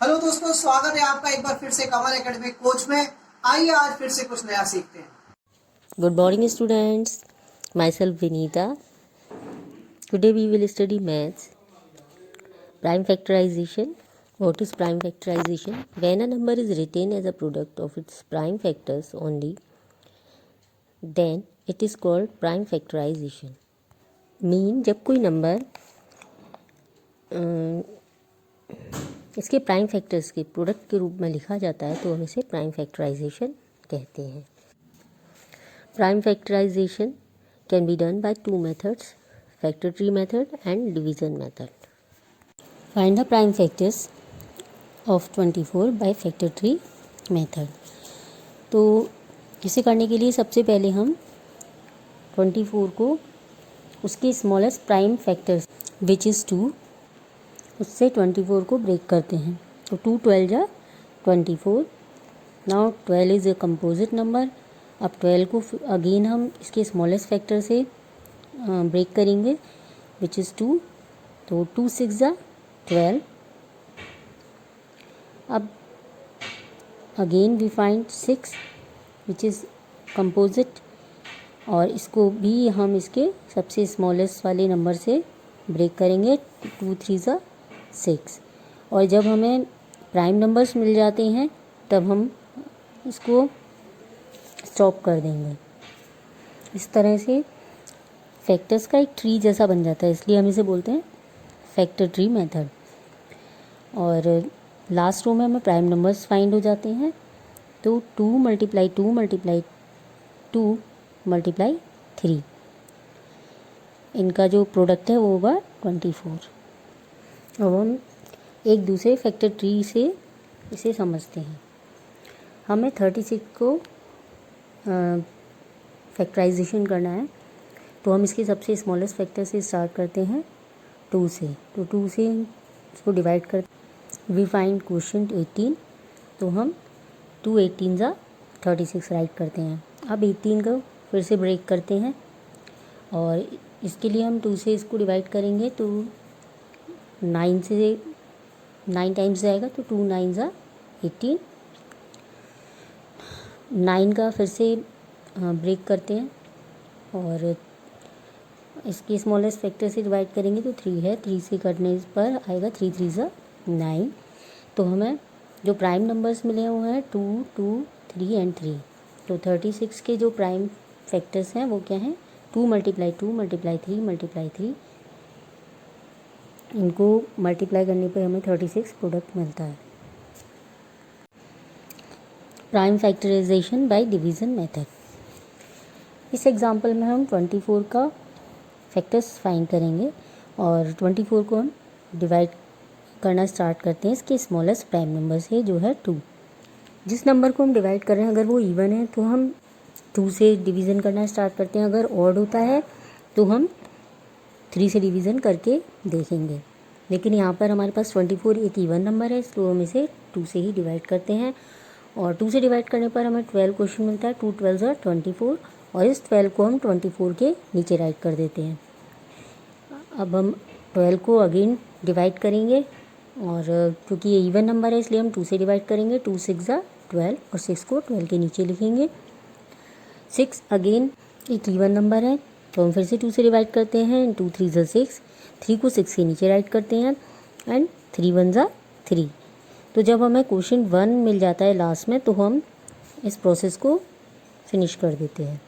Hello दोस्तों, स्वागत है आपका एक बार फिर से कमल एकेडमी कोच में। आइए आज फिर से कुछ नया सीखते हैं। Good morning, students. Myself Vinita. Today we will study maths. Prime factorization. What is prime factorization? When a number is written as a product of its prime factors only, then it is called prime factorization. Mean जब कोई number इसके prime factors के product के रूप में लिखा जाता है तो हम इसे प्राइम फैक्टराइजेशन कहते हैं। Prime factorization can be done by two methods, factor tree method and division method. Find the prime factors of 24 by factor tree method. तो इसे करने के लिए सबसे पहले हम 24 को उसके smallest prime factors which is 2 उससे 24 को ब्रेक करते हैं। तो 2 12 जा 24। Now 12 is a composite number. अब 12 को अगेन हम इसके स्मॉलेस्ट फैक्टर से ब्रेक करेंगे विच इज़ 2। तो 2 6 जा 12। अब again we find 6 which is composite और इसको भी हम इसके सबसे स्मॉलेस्ट वाले नंबर से ब्रेक करेंगे 2 3 जा 6। और जब हमें प्राइम नंबर्स मिल जाते हैं तब हम इसको स्टॉप कर देंगे। इस तरह से फैक्टर्स का एक ट्री जैसा बन जाता है, इसलिए हम इसे बोलते हैं फैक्टर ट्री मेथड। और लास्ट रो में हमें प्राइम नंबर्स फाइंड हो जाते हैं। तो 2 × 2 × 2 × 3 इनका जो प्रोडक्ट है वो होगा 24। अब हम एक दूसरे फैक्टर ट्री से इसे समझते हैं। हमें 36 को फैक्टराइजेशन करना है तो हम इसके सबसे स्मॉलेस्ट फैक्टर से स्टार्ट करते हैं 2 से। तो 2 से इसको डिवाइड कर वी फाइंड क्वोशिएंट 18। तो हम 2 18 जा 36 राइट करते हैं। अब 18 को फिर से ब्रेक करते हैं और इसके लिए हम 2 से इसको डिवाइड करेंगे तो 9 से 9 टाइम्स जाएगा तो 2 9 जा 18। 9 का फिर से ब्रेक करते हैं और इसके स्मॉलेस्ट फैक्टर से डिवाइड करेंगे तो 3 है। 3 से करने पर आएगा 3 3 जा 9। तो हमें जो प्राइम नंबर्स मिले हुए हैं 2 2 3 एंड 3। तो 36 के जो प्राइम फैक्टर्स हैं वो क्या हैं 2 × 2 × 3 × 3। इनको मल्टीप्लाई करने पर हमें 36 प्रोडक्ट मिलता है। Prime factorization by division method. इस एग्जांपल में हम 24 का फैक्टर्स फाइंड करेंगे और 24 को हम डिवाइड करना स्टार्ट करते हैं इसके स्मॉलेस्ट प्राइम नंबर से जो है 2। जिस नंबर को हम डिवाइड कर रहे हैं अगर वो इवन है तो हम 2 से डिवीज़न करना स्टार्ट करते हैं। अगर ऑड होता है तो हम 3 से डिवीज़न करके देखेंगे। लेकिन यहाँ पर हमारे पास 24 एक इवन नंबर है इसलिए हम इसे 2 से ही डिवाइड करते हैं और 2 से डिवाइड करने पर हमें 12 क्वेश्चन मिलता है। 2 12 जा 24 और इस 12 को हम 24 के नीचे राइट कर देते हैं। अब हम 12 को अगेन डिवाइड करेंगे और क्योंकि ये इवन नंबर है इसलिए हम 2 से डिवाइड करेंगे। 2 6 जा 12 और 6 को 12 के नीचे लिखेंगे। 6 अगेन एक इवन नंबर है तो हम फिर से 2 से डिवाइड करते हैं। 2 3 जा 6। 3 को 6 के नीचे राइट करते हैं एंड 3 1 जा 3। तो जब हमें क्वोशिएंट 1 मिल जाता है लास्ट में तो हम इस प्रोसेस को फिनिश कर देते हैं।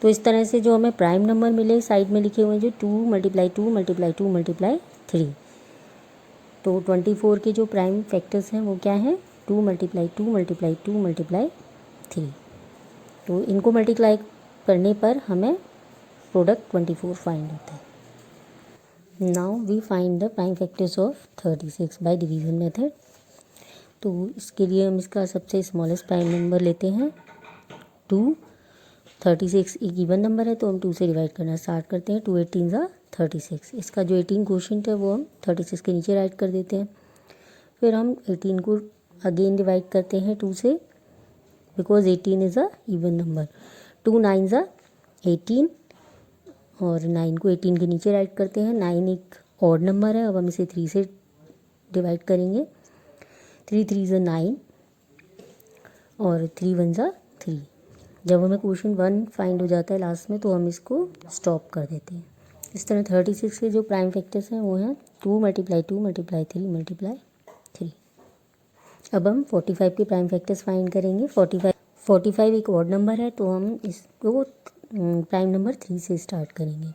तो इस तरह से जो हमें प्राइम नंबर मिले साइड में लिखे हुए हैं जो 2 × 2 × 2 × 3। तो 24 के जो प्राइम फैक्टर्स हैं वो क्या हैं 2 × 2 × 2 × 3। तो इनको मल्टीप्लाई करने पर हमें प्रोडक्ट 24 फाइंड होता है। Now we find the prime factors of 36 by division method. तो इसके लिए हम इसका सबसे स्मॉलेस्ट प्राइम नंबर लेते हैं 2। 36 एक इवन नंबर है तो हम 2 से डिवाइड करना स्टार्ट करते हैं। 2 18 जा 36। इसका जो 18 क्वोशिएंट है वो हम 36 के नीचे राइट कर देते हैं। फिर हम 18 को अगेन डिवाइड करते हैं 2 से because 18 is a even number. 2 9 जा 18 और 9 को 18 के नीचे राइट करते हैं। 9 एक ऑड नंबर है, अब हम इसे 3 से डिवाइड करेंगे। 3 3 ज़ा 9 और 3 1 ज़ा 3। जब हमें क्वेश्चन 1 फाइंड हो जाता है लास्ट में तो हम इसको स्टॉप कर देते हैं। इस तरह 36 के जो प्राइम फैक्टर्स हैं वो हैं 2 × 2 × 3 × 3। अब हम 45 के प्राइम फैक्टर्स फाइंड करेंगे। 45 एक ऑड नंबर है तो हम इसको प्राइम नंबर 3 से स्टार्ट करेंगे।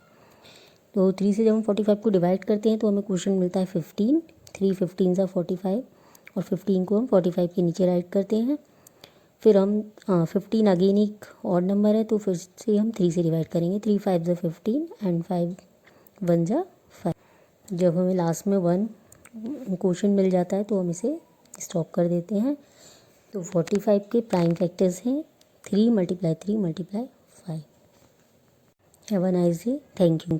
तो 3 से जब हम 45 को डिवाइड करते हैं तो हमें क्वेश्चन मिलता है 15। 3 15 ज़ा 45 और 15 को हम 45 के नीचे राइट करते हैं। फिर हम 15 अगेन एक ऑड नंबर है तो फिर से हम 3 से डिवाइड करेंगे। 3 5 ज़ा 15 एंड 5 1 ज़ा 5। जब हमें लास्ट में 1 क्वेश्चन मिल जाता है तो हम इसे स्टॉप कर देते हैं। तो 45 के प्राइम फैक्टर्स हैं 3 × 3 × 5। Have a nice day. Thank you.